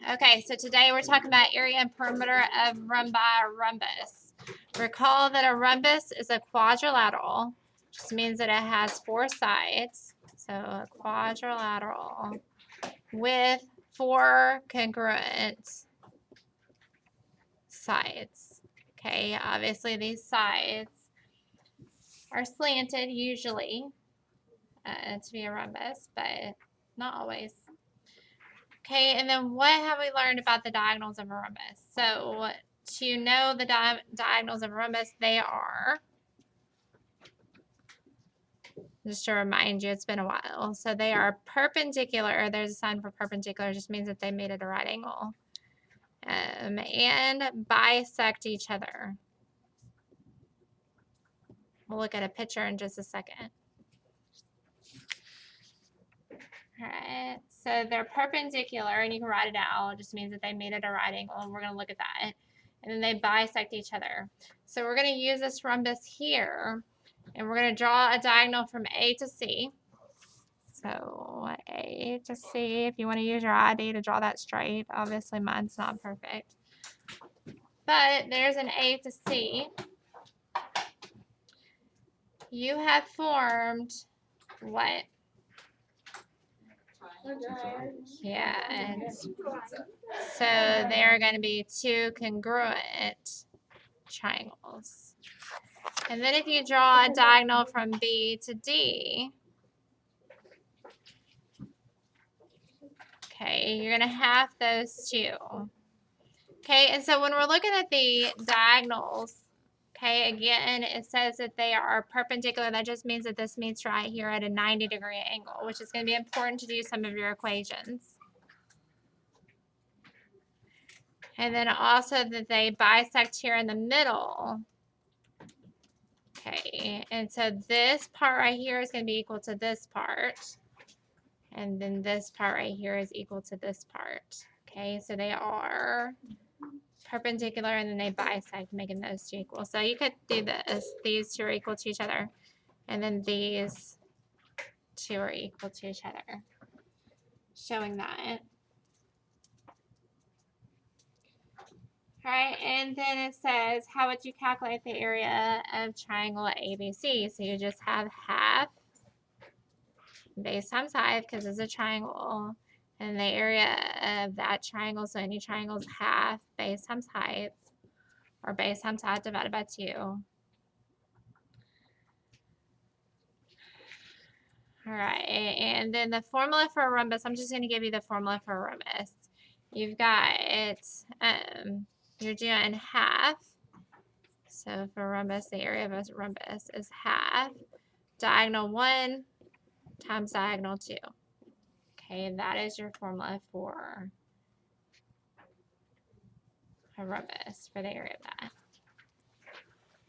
Okay, so today we're talking about area and perimeter of rhombus. Recall that a rhombus is a quadrilateral, which means that it has four sides. So a quadrilateral with four congruent sides. Okay, obviously these sides are slanted usually to be a rhombus, but not always. Okay, and then what have we learned about the diagonals of a rhombus? So to know the diagonals of a rhombus, they are, just to remind you, it's been a while. So they are perpendicular. There's a sign for perpendicular, just means that they made it a right angle. And bisect each other. We'll look at a picture in just a second. All right, so they're perpendicular, and you can write it out. It just means that they made it a right angle, and we're going to look at that. And then they bisect each other. So we're going to use this rhombus here, and we're going to draw a diagonal from A to C. So A to C, if you want to use your ID to draw that straight. Obviously, mine's not perfect. But there's an A to C. You have formed what? Yeah, so there are going to be two congruent triangles. And then if you draw a diagonal from B to D, okay, you're going to have those two. Okay, and so when we're looking at the diagonals, okay, again, it says that they are perpendicular. That just means that this meets right here at a 90-degree angle, which is going to be important to do some of your equations. And then also that they bisect here in the middle. Okay, and so this part right here is going to be equal to this part. And then this part right here is equal to this part. Okay, so they are perpendicular and then they bisect, making those two equal. So you could do this. These two are equal to each other. And then these two are equal to each other. Showing that. All right, and then it says, how would you calculate the area of triangle ABC? So you just have half base times height, because it's a triangle, and the area of that triangle, so any triangle is half base times height, or base times height divided by 2. All right, and then the formula for a rhombus, I'm just going to give you the formula for a rhombus. You've got it, you're doing half. So for a rhombus, the area of a rhombus is half diagonal 1 times diagonal 2. Okay, and that is your formula for a rhombus, for the area of that.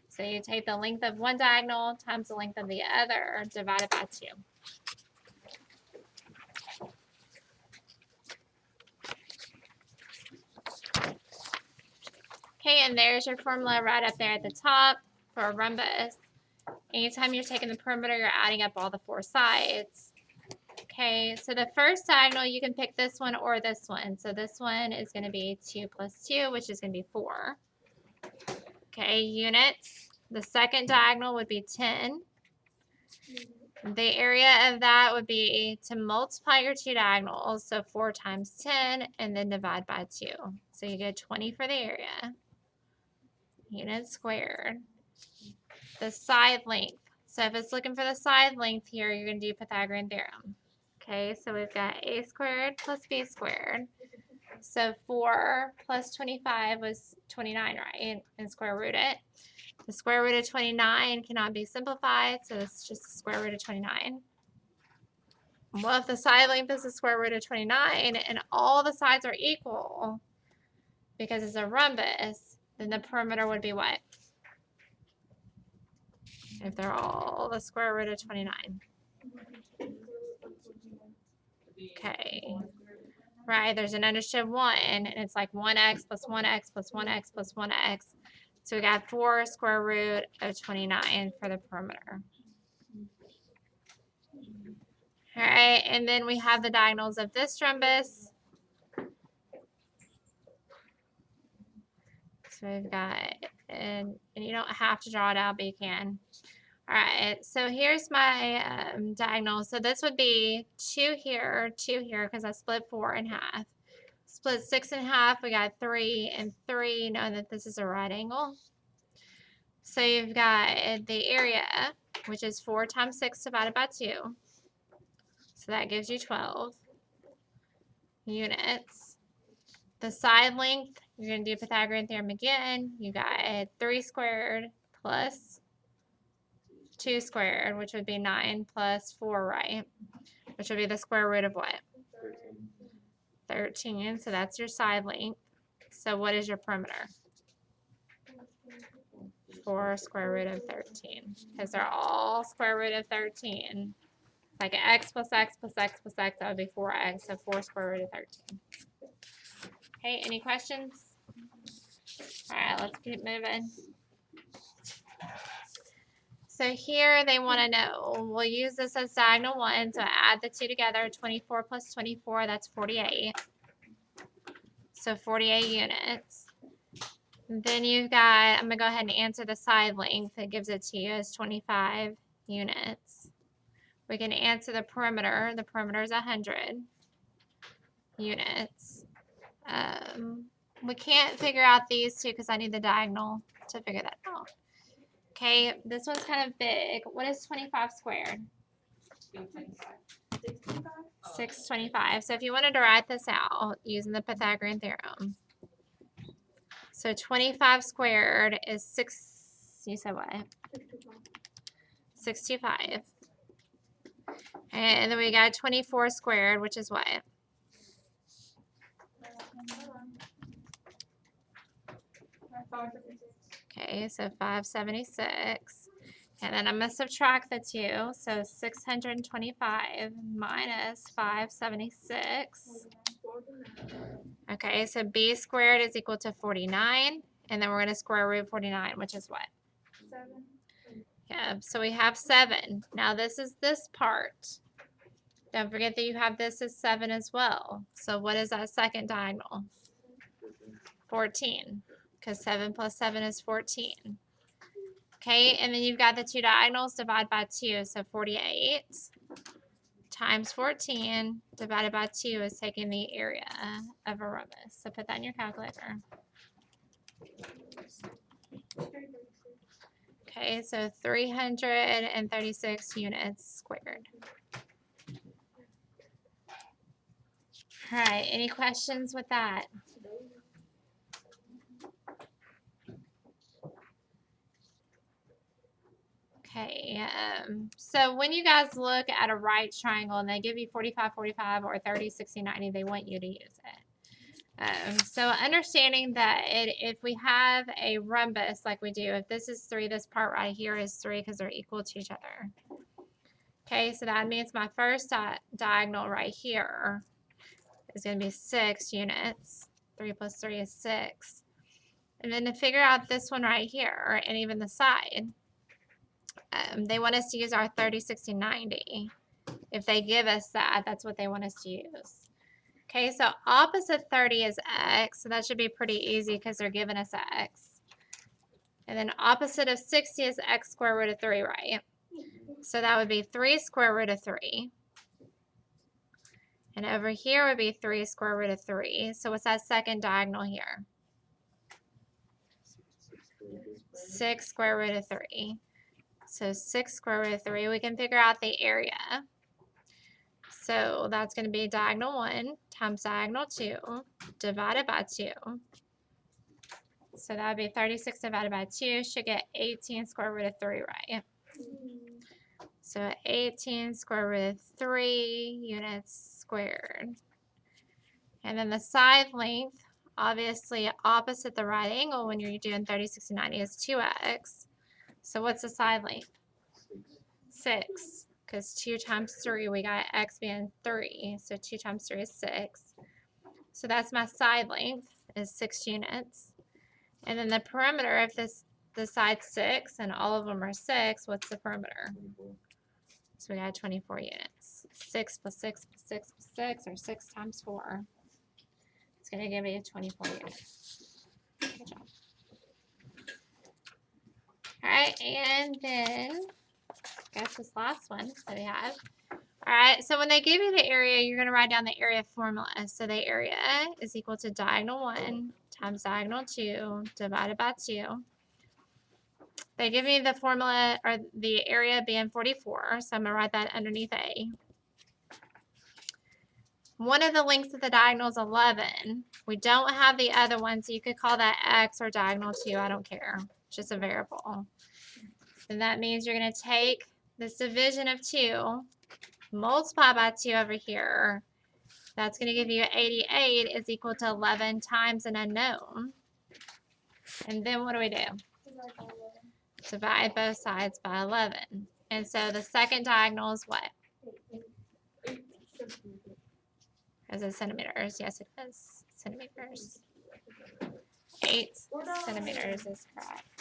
So you take the length of one diagonal times the length of the other divided by 2. Okay, and there's your formula right up there at the top for a rhombus. Anytime you're taking the perimeter, you're adding up all the four sides. Okay, so the first diagonal, you can pick this one or this one. So this one is going to be 2 plus 2, which is going to be 4. Okay, units. The second diagonal would be 10. The area of that would be to multiply your two diagonals, so 4 times 10, and then divide by 2. So you get 20 for the area. Units squared. The side length. So if it's looking for the side length here, you're going to do Pythagorean theorem. Okay, so we've got a squared plus b squared. So 4 plus 25 was 29, right? And square root it. The square root of 29 cannot be simplified, so it's just the square root of 29. Well, if the side length is the square root of 29 and all the sides are equal, because it's a rhombus, then the perimeter would be what? If they're all the square root of 29. Okay. Right, there's an understood 1, and it's like 1x plus 1x plus 1x plus 1x. So we got 4 square root of 29 for the perimeter. All right, and then we have the diagonals of this rhombus. So we've got, and you don't have to draw it out, but you can. All right, so here's my diagonal. So this would be 2 here, because I split 4 in half. Split 6 in half, we got 3 and 3, knowing that this is a right angle. So you've got the area, which is 4 times 6 divided by 2. So that gives you 12 units. The side length, you're going to do Pythagorean theorem again. You got 3 squared plus 2 squared, which would be 9 plus 4, right? Which would be the square root of what? 13. So that's your side length. So what is your perimeter? 4 square root of 13. Because they're all square root of 13. Like an x plus x plus x plus x, that would be 4x. So 4 square root of 13. Okay, any questions? All right, let's keep moving. So here they want to know, we'll use this as diagonal 1, so add the 2 together, 24 plus 24, that's 48. So 48 units. Then you've got, I'm going to go ahead and answer the side length. It gives it to you as 25 units. We can answer the perimeter. The perimeter is 100 units. We can't figure out these two because I need the diagonal to figure that out. Okay, this one's kind of big. What is 25 squared? 625. So if you wanted to write this out using the Pythagorean theorem. So 25 squared is 6, you said what? 625. And then we got 24 squared, which is what? Okay, so 576. And then I'm going to subtract the 2. So 625 minus 576. Okay, so b squared is equal to 49. And then we're going to square root 49, which is what? 7. Yeah, so we have 7. Now this is this part. Don't forget that you have this as 7 as well. So what is that second diagonal? 14. Because 7 plus 7 is 14. Okay, and then you've got the 2 diagonals, divide by 2. So 48 times 14 divided by 2 is taking the area of a rhombus. So put that in your calculator. Okay, so 336 units squared. All right, any questions with that? Okay, so when you guys look at a right triangle and they give you 45, 45 or 30, 60, 90, they want you to use it. So understanding that if we have a rhombus like we do, if this is 3, this part right here is 3 because they're equal to each other. Okay, so that means my first diagonal right here is going to be 6 units. 3 plus 3 is 6. And then to figure out this one right here and even the side, they want us to use our 30, 60, 90. If they give us that, that's what they want us to use. Okay, so opposite 30 is x, so that should be pretty easy because they're giving us x. And then opposite of 60 is x square root of 3, right? So that would be 3 square root of 3. And over here would be 3 square root of 3. So what's that second diagonal here? 6 square root of 3. So 6 square root of 3, we can figure out the area. So that's going to be diagonal 1 times diagonal 2 divided by 2. So that would be 36 divided by 2. Should get 18 square root of 3, right? So 18 square root of 3 units squared. And then the side length, obviously opposite the right angle when you're doing 30, 60, 90 is 2x. So what's the side length? 6. Because 2 times 3, we got x being 3. So 2 times 3 is 6. So that's my side length is 6 units. And then the perimeter, if the side's 6 and all of them are 6, what's the perimeter? So we got 24 units. 6 plus 6 plus 6 plus 6, or 6 times 4. It's going to give me 24 units. Good job. right, and then I guess this last one that we have. All right, so when they give you the area, you're going to write down the area formula. So the area is equal to diagonal 1 times diagonal 2 divided by 2. They give me the formula, or the area being 44, so I'm going to write that underneath A. One of the lengths of the diagonal is 11. We don't have the other one, so you could call that X or diagonal 2. I don't care. It's just a variable. And that means you're going to take this division of 2, multiply by 2 over here. That's going to give you 88 is equal to 11 times an unknown. And then what do? Divide both sides by 11. And so the second diagonal is what? Is it centimeters? Yes, it is. Centimeters. 8 centimeters is correct.